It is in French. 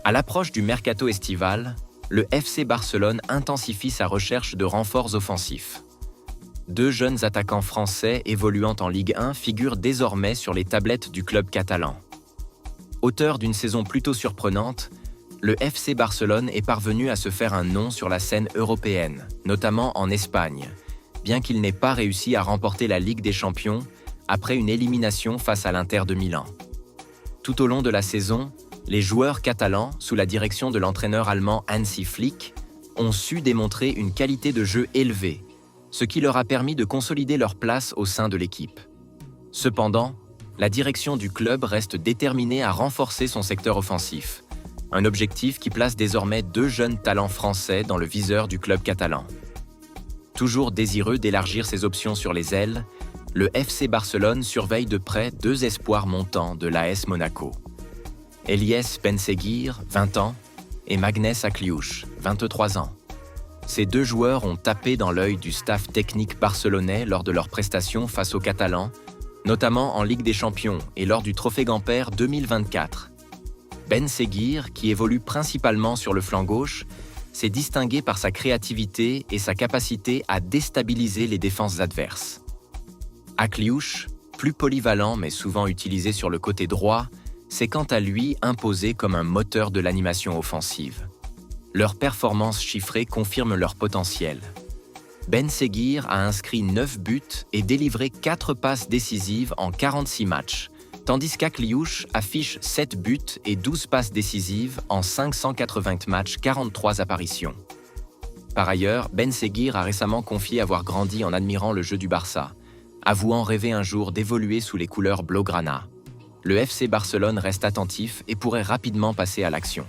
À l'approche du mercato estival, le FC Barcelone intensifie sa recherche de renforts offensifs. Deux jeunes attaquants français évoluant en Ligue 1 figurent désormais sur les tablettes du club catalan. Auteur d'une saison plutôt surprenante, le FC Barcelone est parvenu à se faire un nom sur la scène européenne, notamment en Espagne, bien qu'il n'ait pas réussi à remporter la Ligue des Champions après une élimination face à l'Inter de Milan. Tout au long de la saison, les joueurs catalans, sous la direction de l'entraîneur allemand Hansi Flick, ont su démontrer une qualité de jeu élevée, ce qui leur a permis de consolider leur place au sein de l'équipe. Cependant, la direction du club reste déterminée à renforcer son secteur offensif, un objectif qui place désormais deux jeunes talents français dans le viseur du club catalan. Toujours désireux d'élargir ses options sur les ailes, le FC Barcelone surveille de près deux espoirs montants de l'AS Monaco. Eliès Benseghir, 20 ans, et Magnès Akliouche, 23 ans. Ces deux joueurs ont tapé dans l'œil du staff technique barcelonais lors de leurs prestations face aux Catalans, notamment en Ligue des Champions et lors du Trophée Gamper 2024. Benseghir, qui évolue principalement sur le flanc gauche, s'est distingué par sa créativité et sa capacité à déstabiliser les défenses adverses. Akliouche, plus polyvalent mais souvent utilisé sur le côté droit, s'est quant à lui imposé comme un moteur de l'animation offensive. Leurs performances chiffrées confirment leur potentiel. Benseghir a inscrit 9 buts et délivré 4 passes décisives en 46 matchs, tandis qu'Akliouche affiche 7 buts et 12 passes décisives en 580 matchs, 43 apparitions. Par ailleurs, Benseghir a récemment confié avoir grandi en admirant le jeu du Barça, avouant rêver un jour d'évoluer sous les couleurs blaugrana. Le FC Barcelone reste attentif et pourrait rapidement passer à l'action.